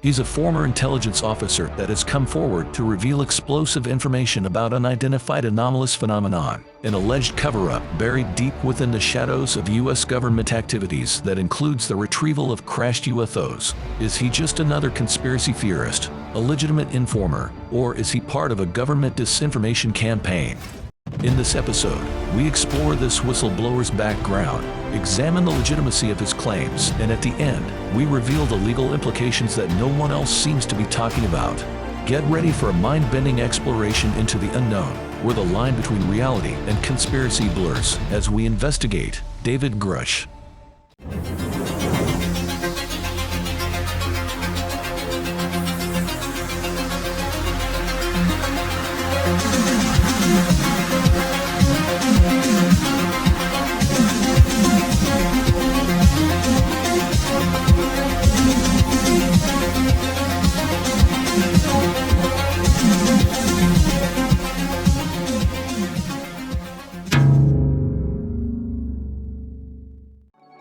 He's a former intelligence officer that has come forward to reveal explosive information about unidentified anomalous phenomenon, an alleged cover-up buried deep within the shadows of U.S. government activities that includes the retrieval of crashed UFOs. Is he just another conspiracy theorist, a legitimate informer, or is he part of a government disinformation campaign? In this episode, we explore this whistleblower's background, examine the legitimacy of his claims, and at the end, we reveal the legal implications that no one else seems to be talking about. Get ready for a mind-bending exploration into the unknown, where the line between reality and conspiracy blurs as we investigate David Grusch.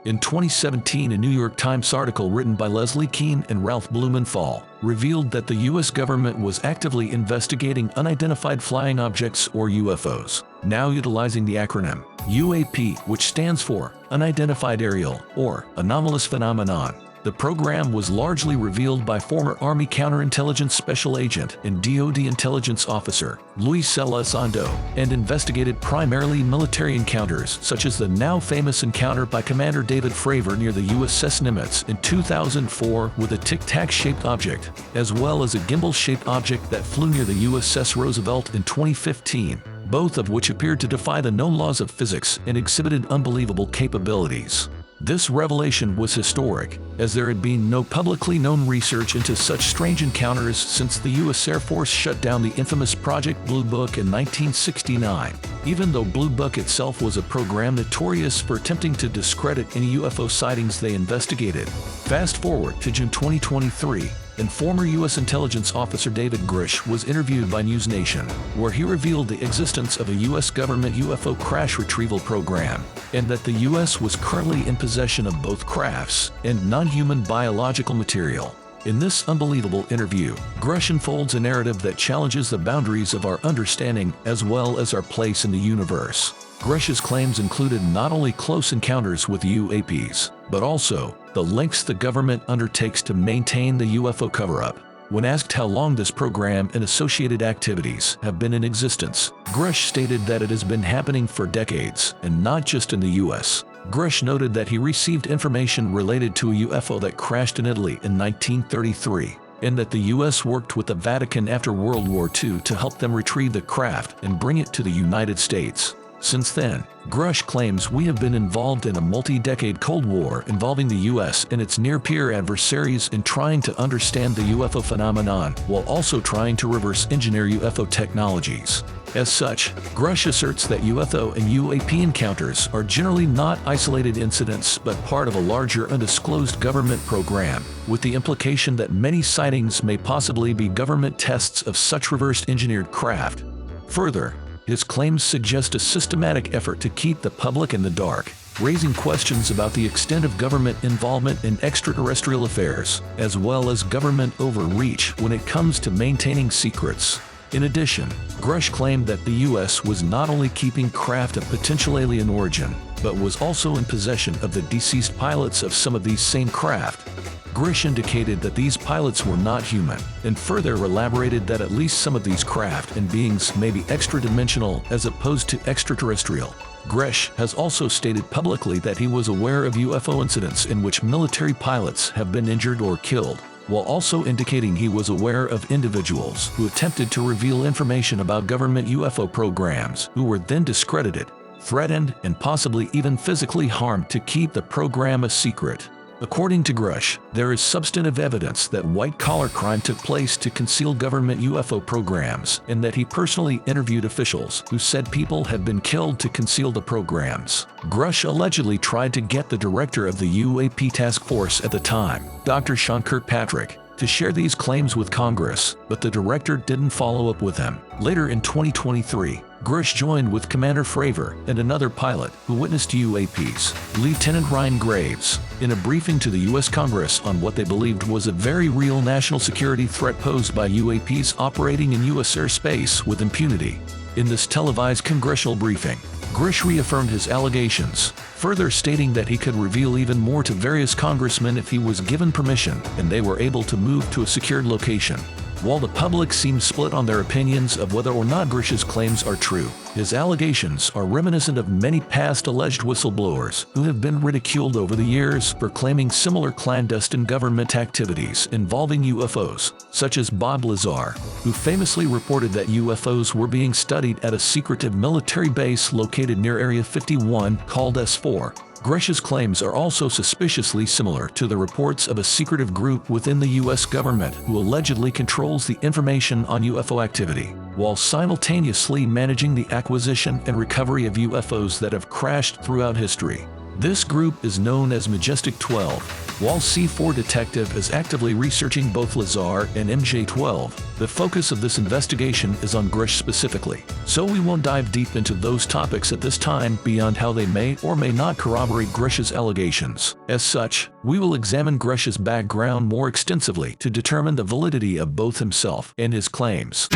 In 2017, a New York Times article written by Leslie Kean and Ralph Blumenthal revealed that the U.S. government was actively investigating unidentified flying objects or UFOs, now utilizing the acronym UAP, which stands for Unidentified Aerial or Anomalous Phenomenon. The program was largely revealed by former Army Counterintelligence Special Agent and DoD Intelligence Officer Luis Elizondo and investigated primarily military encounters such as the now famous encounter by Commander David Fravor near the USS Nimitz in 2004 with a tic-tac-shaped object, as well as a gimbal-shaped object that flew near the USS Roosevelt in 2015, both of which appeared to defy the known laws of physics and exhibited unbelievable capabilities. This revelation was historic, as there had been no publicly known research into such strange encounters since the U.S. Air Force shut down the infamous Project Blue Book in 1969, even though Blue Book itself was a program notorious for attempting to discredit any UFO sightings they investigated. Fast forward to June 2023, and former U.S. intelligence officer David Grusch was interviewed by NewsNation, where he revealed the existence of a U.S. government UFO crash retrieval program, and that the U.S. was currently in possession of both crafts and non-human biological material. In this unbelievable interview, Grusch unfolds a narrative that challenges the boundaries of our understanding as well as our place in the universe. Grusch's claims included not only close encounters with UAPs, but also the lengths the government undertakes to maintain the UFO cover-up. When asked how long this program and associated activities have been in existence, Grusch stated that it has been happening for decades, and not just in the US. Grusch noted that he received information related to a UFO that crashed in Italy in 1933, and that the US worked with the Vatican after World War II to help them retrieve the craft and bring it to the United States. Since then, Grusch claims we have been involved in a multi-decade Cold War involving the U.S. and its near-peer adversaries in trying to understand the UFO phenomenon while also trying to reverse engineer UFO technologies. As such, Grusch asserts that UFO and UAP encounters are generally not isolated incidents but part of a larger undisclosed government program, with the implication that many sightings may possibly be government tests of such reversed engineered craft. Further, his claims suggest a systematic effort to keep the public in the dark, raising questions about the extent of government involvement in extraterrestrial affairs, as well as government overreach when it comes to maintaining secrets. In addition, Grusch claimed that the U.S. was not only keeping craft of potential alien origin, but was also in possession of the deceased pilots of some of these same craft. Grusch indicated that these pilots were not human, and further elaborated that at least some of these craft and beings may be extra-dimensional as opposed to extraterrestrial. Grusch has also stated publicly that he was aware of UFO incidents in which military pilots have been injured or killed, while also indicating he was aware of individuals who attempted to reveal information about government UFO programs who were then discredited, threatened, and possibly even physically harmed to keep the program a secret. According to Grusch, there is substantive evidence that white-collar crime took place to conceal government UFO programs, and that he personally interviewed officials who said people had been killed to conceal the programs. Grusch allegedly tried to get the director of the UAP task force at the time, Dr. Sean Kirkpatrick, to share these claims with Congress, but the director didn't follow up with him. Later in 2023, Grusch joined with Commander Fravor and another pilot who witnessed UAPs, Lieutenant Ryan Graves, in a briefing to the U.S. Congress on what they believed was a very real national security threat posed by UAPs operating in U.S. airspace with impunity. In this televised congressional briefing, Grusch reaffirmed his allegations, further stating that he could reveal even more to various congressmen if he was given permission and they were able to move to a secured location. While the public seems split on their opinions of whether or not Grusch's claims are true, his allegations are reminiscent of many past alleged whistleblowers who have been ridiculed over the years for claiming similar clandestine government activities involving UFOs, such as Bob Lazar, who famously reported that UFOs were being studied at a secretive military base located near Area 51 called S4. Grusch's claims are also suspiciously similar to the reports of a secretive group within the U.S. government who allegedly controls the information on UFO activity, while simultaneously managing the acquisition and recovery of UFOs that have crashed throughout history. This group is known as Majestic 12, while C4 Detective is actively researching both Lazar and MJ12. The focus of this investigation is on Grusch specifically, so we won't dive deep into those topics at this time beyond how they may or may not corroborate Grusch's allegations. As such, we will examine Grusch's background more extensively to determine the validity of both himself and his claims.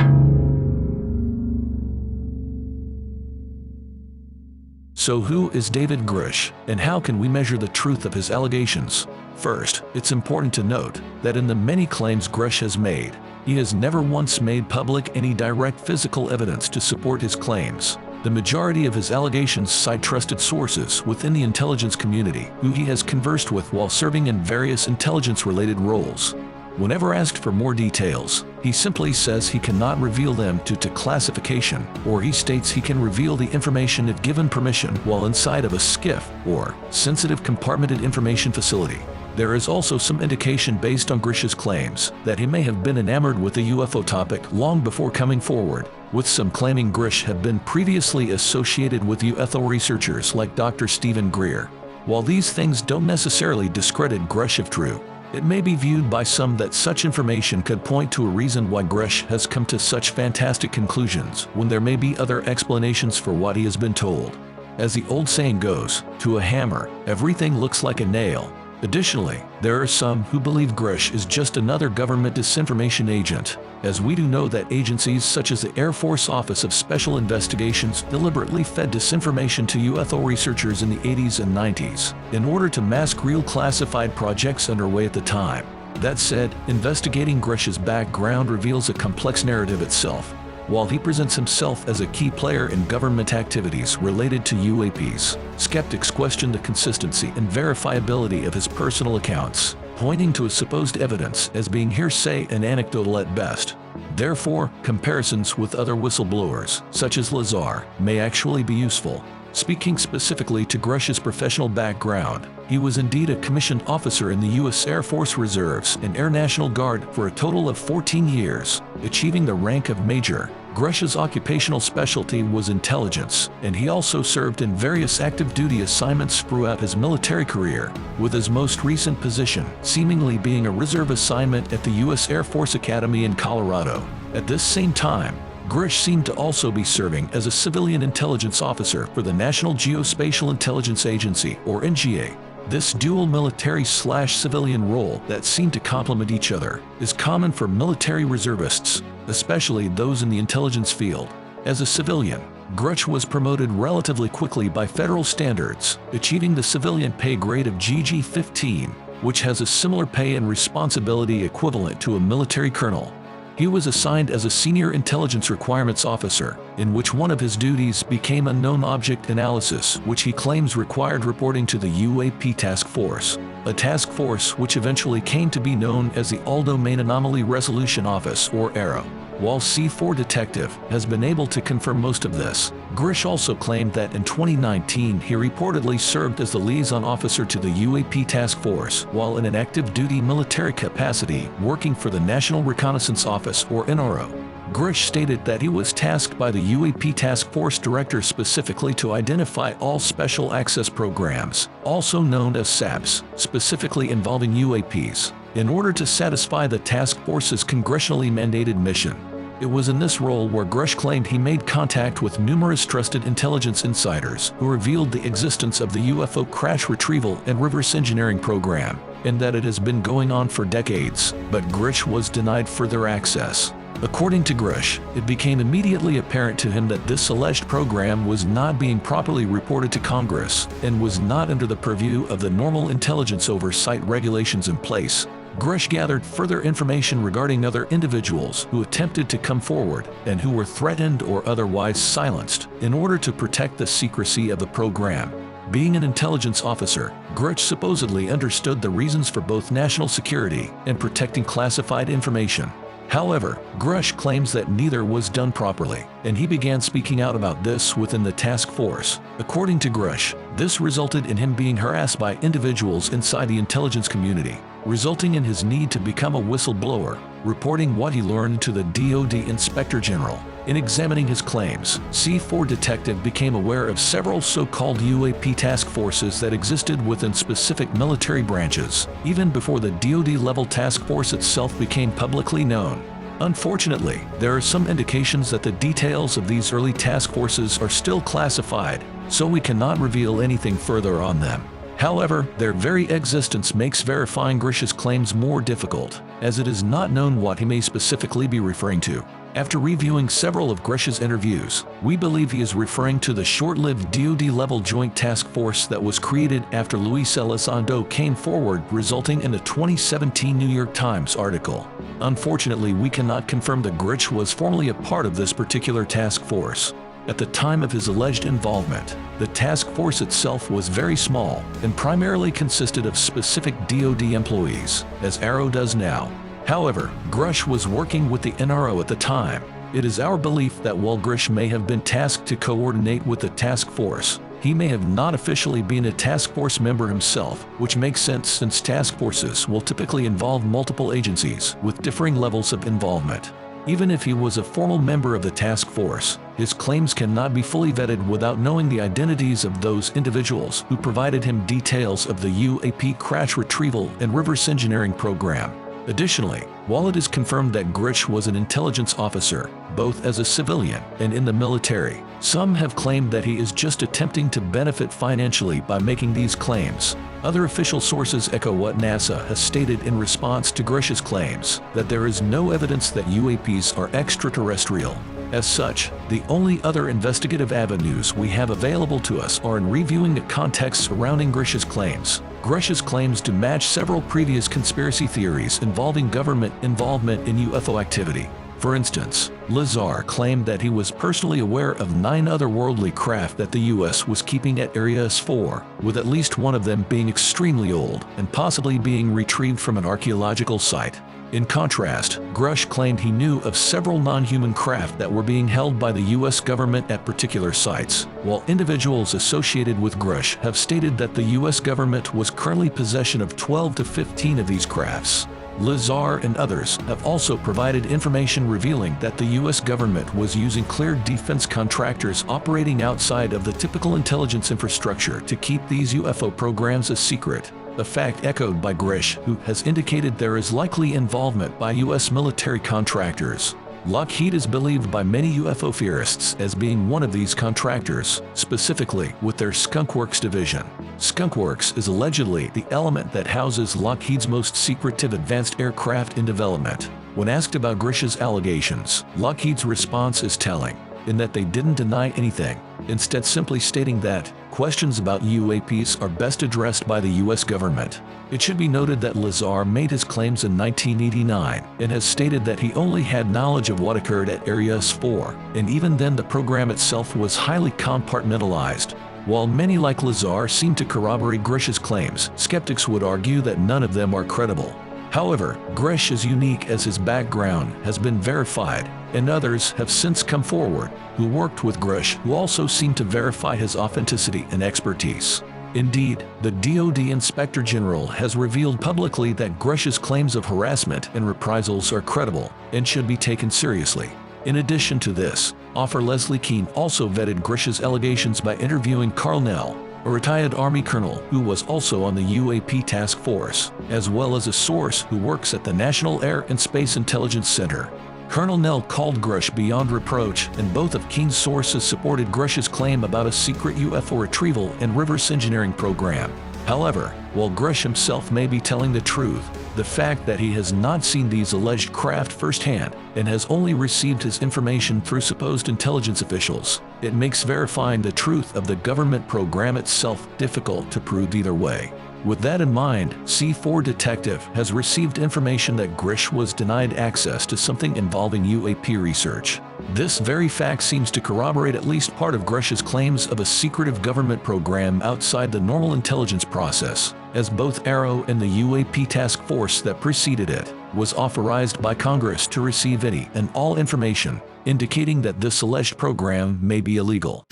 So who is David Grusch, and how can we measure the truth of his allegations? First, it's important to note that in the many claims Grusch has made, he has never once made public any direct physical evidence to support his claims. The majority of his allegations cite trusted sources within the intelligence community who he has conversed with while serving in various intelligence-related roles. Whenever asked for more details, he simply says he cannot reveal them due to classification, or he states he can reveal the information if given permission while inside of a SCIF, or sensitive compartmented information facility. There is also some indication based on Grusch's claims that he may have been enamored with the UFO topic long before coming forward, with some claiming Grusch had been previously associated with UFO researchers like Dr. Stephen Greer. While these things don't necessarily discredit Grusch if true, it may be viewed by some that such information could point to a reason why Grusch has come to such fantastic conclusions when there may be other explanations for what he has been told. As the old saying goes, to a hammer, everything looks like a nail. Additionally, there are some who believe Grusch is just another government disinformation agent, as we do know that agencies such as the Air Force Office of Special Investigations deliberately fed disinformation to UFO researchers in the 80s and 90s in order to mask real classified projects underway at the time. That said, investigating Grusch's background reveals a complex narrative itself. While he presents himself as a key player in government activities related to UAPs, skeptics question the consistency and verifiability of his personal accounts, pointing to his supposed evidence as being hearsay and anecdotal at best. Therefore, comparisons with other whistleblowers, such as Lazar, may actually be useful. Speaking specifically to Grusch's professional background, he was indeed a commissioned officer in the U.S. Air Force Reserves and Air National Guard for a total of 14 years, achieving the rank of Major. Grusch's occupational specialty was intelligence, and he also served in various active duty assignments throughout his military career, with his most recent position seemingly being a reserve assignment at the U.S. Air Force Academy in Colorado. At this same time, Grusch seemed to also be serving as a civilian intelligence officer for the National Geospatial Intelligence Agency, or NGA. This dual military/civilian role that seemed to complement each other is common for military reservists, especially those in the intelligence field. As a civilian, Grusch was promoted relatively quickly by federal standards, achieving the civilian pay grade of GG-15, which has a similar pay and responsibility equivalent to a military colonel. He was assigned as a senior intelligence requirements officer, in which one of his duties became unknown object analysis, which he claims required reporting to the UAP task force, a task force which eventually came to be known as the All-Domain Anomaly Resolution Office, or ARROW. While C4 Detective has been able to confirm most of this, Grusch also claimed that in 2019 he reportedly served as the liaison officer to the UAP task force while in an active duty military capacity working for the National Reconnaissance Office, or NRO. Grusch stated that he was tasked by the UAP task force director specifically to identify all special access programs, also known as SAPs, specifically involving UAPs, in order to satisfy the task force's congressionally mandated mission. It was in this role where Grusch claimed he made contact with numerous trusted intelligence insiders who revealed the existence of the UFO crash retrieval and reverse engineering program, and that it has been going on for decades, but Grusch was denied further access. According to Grusch, it became immediately apparent to him that this alleged program was not being properly reported to Congress and was not under the purview of the normal intelligence oversight regulations in place. Grusch gathered further information regarding other individuals who attempted to come forward and who were threatened or otherwise silenced in order to protect the secrecy of the program. Being an intelligence officer, Grusch supposedly understood the reasons for both national security and protecting classified information. However, Grusch claims that neither was done properly, and he began speaking out about this within the task force. According to Grusch, this resulted in him being harassed by individuals inside the intelligence community, resulting in his need to become a whistleblower, reporting what he learned to the DoD Inspector General. In examining his claims, C4 detective became aware of several so-called UAP task forces that existed within specific military branches, even before the DoD-level task force itself became publicly known. Unfortunately, there are some indications that the details of these early task forces are still classified, so we cannot reveal anything further on them. However, their very existence makes verifying Grusch's claims more difficult, as it is not known what he may specifically be referring to. After reviewing several of Grusch's interviews, we believe he is referring to the short-lived DoD-level Joint Task Force that was created after Luis Elizondo came forward, resulting in a 2017 New York Times article. Unfortunately, we cannot confirm that Grusch was formerly a part of this particular task force. At the time of his alleged involvement, the task force itself was very small and primarily consisted of specific DoD employees, as Arrow does now. However, Grusch was working with the NRO at the time. It is our belief that while Grusch may have been tasked to coordinate with the task force, he may have not officially been a task force member himself, which makes sense since task forces will typically involve multiple agencies with differing levels of involvement. Even if he was a formal member of the task force, his claims cannot be fully vetted without knowing the identities of those individuals who provided him details of the UAP crash retrieval and reverse engineering program. Additionally, while it is confirmed that Grusch was an intelligence officer, both as a civilian and in the military, some have claimed that he is just attempting to benefit financially by making these claims. Other official sources echo what NASA has stated in response to Grusch's claims, that there is no evidence that UAPs are extraterrestrial. As such, the only other investigative avenues we have available to us are in reviewing the context surrounding Grusch's claims. Grusch's claims to match several previous conspiracy theories involving government involvement in UFO activity. For instance, Lazar claimed that he was personally aware of 9 otherworldly craft that the US was keeping at Area S4, with at least one of them being extremely old and possibly being retrieved from an archaeological site. In contrast, Grusch claimed he knew of several non-human craft that were being held by the US government at particular sites, while individuals associated with Grusch have stated that the US government was currently in possession of 12 to 15 of these crafts. Lazar and others have also provided information revealing that the US government was using cleared defense contractors operating outside of the typical intelligence infrastructure to keep these UFO programs a secret. A fact echoed by Grusch, who has indicated there is likely involvement by US military contractors. Lockheed is believed by many UFO theorists as being one of these contractors, specifically with their Skunkworks division. Skunkworks is allegedly the element that houses Lockheed's most secretive advanced aircraft in development. When asked about Grusch's allegations, Lockheed's response is telling, in that they didn't deny anything, instead simply stating that questions about UAPs are best addressed by the US government. It should be noted that Lazar made his claims in 1989 and has stated that he only had knowledge of what occurred at Area S4, and even then the program itself was highly compartmentalized. While many like Lazar seem to corroborate Grusch's claims, skeptics would argue that none of them are credible. However, Grusch is unique as his background has been verified, and others have since come forward who worked with Grusch who also seem to verify his authenticity and expertise. Indeed, the DoD Inspector General has revealed publicly that Grusch's claims of harassment and reprisals are credible and should be taken seriously. In addition to this, author Leslie Kean also vetted Grusch's allegations by interviewing Carl Nell, a retired Army colonel who was also on the UAP task force, as well as a source who works at the National Air and Space Intelligence Center. Colonel Nell called Grusch beyond reproach, and both of Keen's sources supported Grusch's claim about a secret UFO retrieval and reverse engineering program. However, while Grusch himself may be telling the truth, the fact that he has not seen these alleged craft firsthand and has only received his information through supposed intelligence officials, it makes verifying the truth of the government program itself difficult to prove either way. With that in mind, C4 Detective has received information that Grusch was denied access to something involving UAP research. This very fact seems to corroborate at least part of Grusch's claims of a secretive government program outside the normal intelligence process, as both ARROW and the UAP task force that preceded it was authorized by Congress to receive any and all information, indicating that this alleged program may be illegal.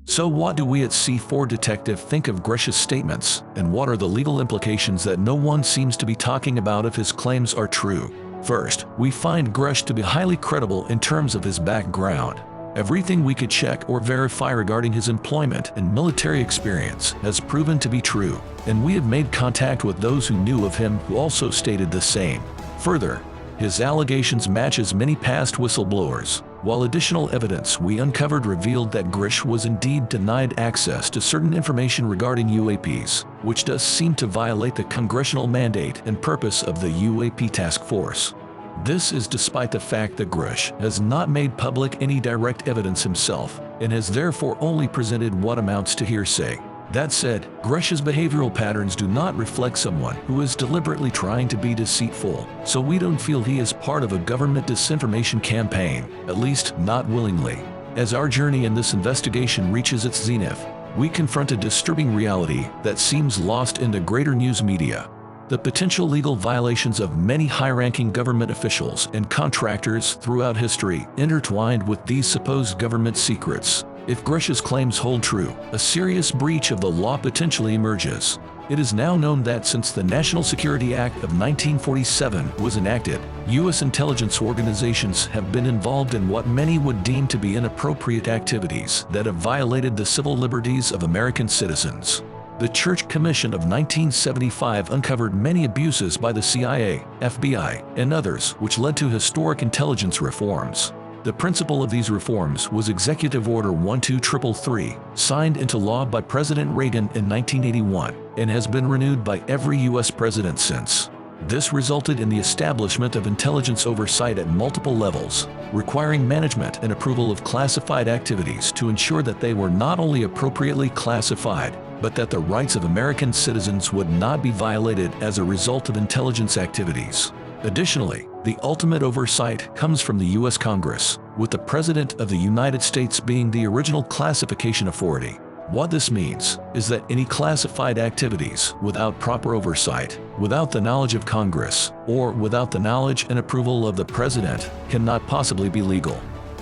So what do we at C4 Detective think of Grusch's statements, and what are the legal implications that no one seems to be talking about if his claims are true? First, we find Grusch to be highly credible in terms of his background. Everything we could check or verify regarding his employment and military experience has proven to be true, and we have made contact with those who knew of him who also stated the same. Further, his allegations matches many past whistleblowers, while additional evidence we uncovered revealed that Grusch was indeed denied access to certain information regarding UAPs, which does seem to violate the congressional mandate and purpose of the UAP task force. This is despite the fact that Grusch has not made public any direct evidence himself, and has therefore only presented what amounts to hearsay. That said, Grusch's behavioral patterns do not reflect someone who is deliberately trying to be deceitful, so we don't feel he is part of a government disinformation campaign, at least not willingly. As our journey in this investigation reaches its zenith, we confront a disturbing reality that seems lost in the greater news media. The potential legal violations of many high-ranking government officials and contractors throughout history intertwined with these supposed government secrets. If Grusch's claims hold true, a serious breach of the law potentially emerges. It is now known that since the National Security Act of 1947 was enacted, U.S. intelligence organizations have been involved in what many would deem to be inappropriate activities that have violated the civil liberties of American citizens. The Church Commission of 1975 uncovered many abuses by the CIA, FBI, and others, which led to historic intelligence reforms. The principal of these reforms was Executive Order 12333, signed into law by President Reagan in 1981, and has been renewed by every U.S. president since. This resulted in the establishment of intelligence oversight at multiple levels, requiring management and approval of classified activities to ensure that they were not only appropriately classified, but that the rights of American citizens would not be violated as a result of intelligence activities. Additionally, the ultimate oversight comes from the U.S. Congress, with the President of the United States being the original classification authority. What this means is that any classified activities without proper oversight, without the knowledge of Congress, or without the knowledge and approval of the President cannot possibly be legal.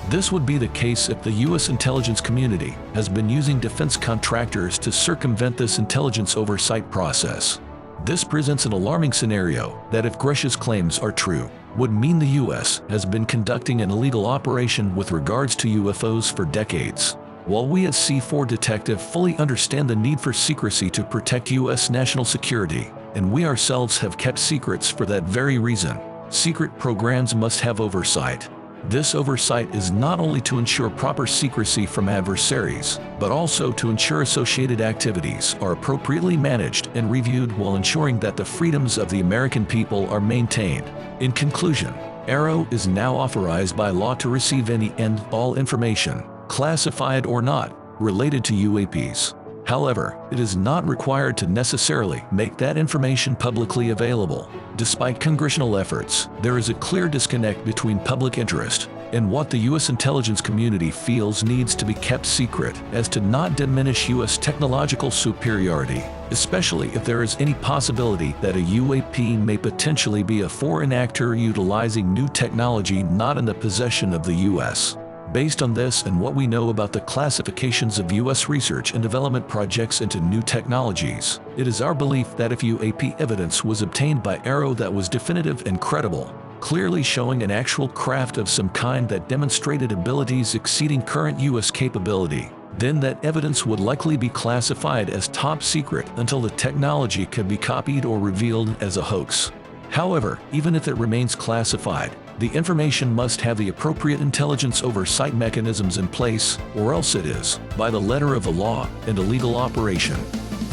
This would be the case if the U.S. intelligence community has been using defense contractors to circumvent this intelligence oversight process. This presents an alarming scenario that, if Grusch's claims are true, would mean the U.S. has been conducting an illegal operation with regards to UFOs for decades. While we at C4 Detective fully understand the need for secrecy to protect U.S. national security, and we ourselves have kept secrets for that very reason, secret programs must have oversight. This oversight is not only to ensure proper secrecy from adversaries, but also to ensure associated activities are appropriately managed and reviewed while ensuring that the freedoms of the American people are maintained. In conclusion, ARROW is now authorized by law to receive any and all information, classified or not, related to UAPs. However, it is not required to necessarily make that information publicly available. Despite congressional efforts, there is a clear disconnect between public interest and what the U.S. intelligence community feels needs to be kept secret as to not diminish U.S. technological superiority, especially if there is any possibility that a UAP may potentially be a foreign actor utilizing new technology not in the possession of the U.S. Based on this and what we know about the classifications of U.S. research and development projects into new technologies, it is our belief that if UAP evidence was obtained by ARROW that was definitive and credible, clearly showing an actual craft of some kind that demonstrated abilities exceeding current U.S. capability, then that evidence would likely be classified as top secret until the technology could be copied or revealed as a hoax. However, even if it remains classified, the information must have the appropriate intelligence oversight mechanisms in place, or else it is, by the letter of the law, an illegal operation.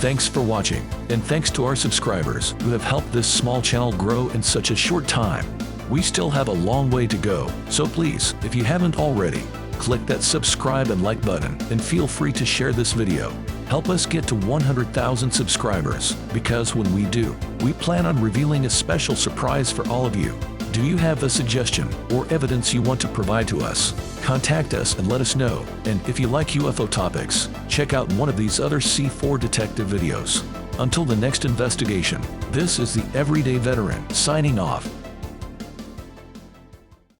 Thanks for watching, and thanks to our subscribers who have helped this small channel grow in such a short time. We still have a long way to go, so please, if you haven't already, click that subscribe and like button, and feel free to share this video. Help us get to 100,000 subscribers, because when we do, we plan on revealing a special surprise for all of you. Do you have a suggestion or evidence you want to provide to us? Contact us and let us know. And if you like UFO topics, check out one of these other C4 detective videos. Until the next investigation, this is the Everyday Veteran signing off.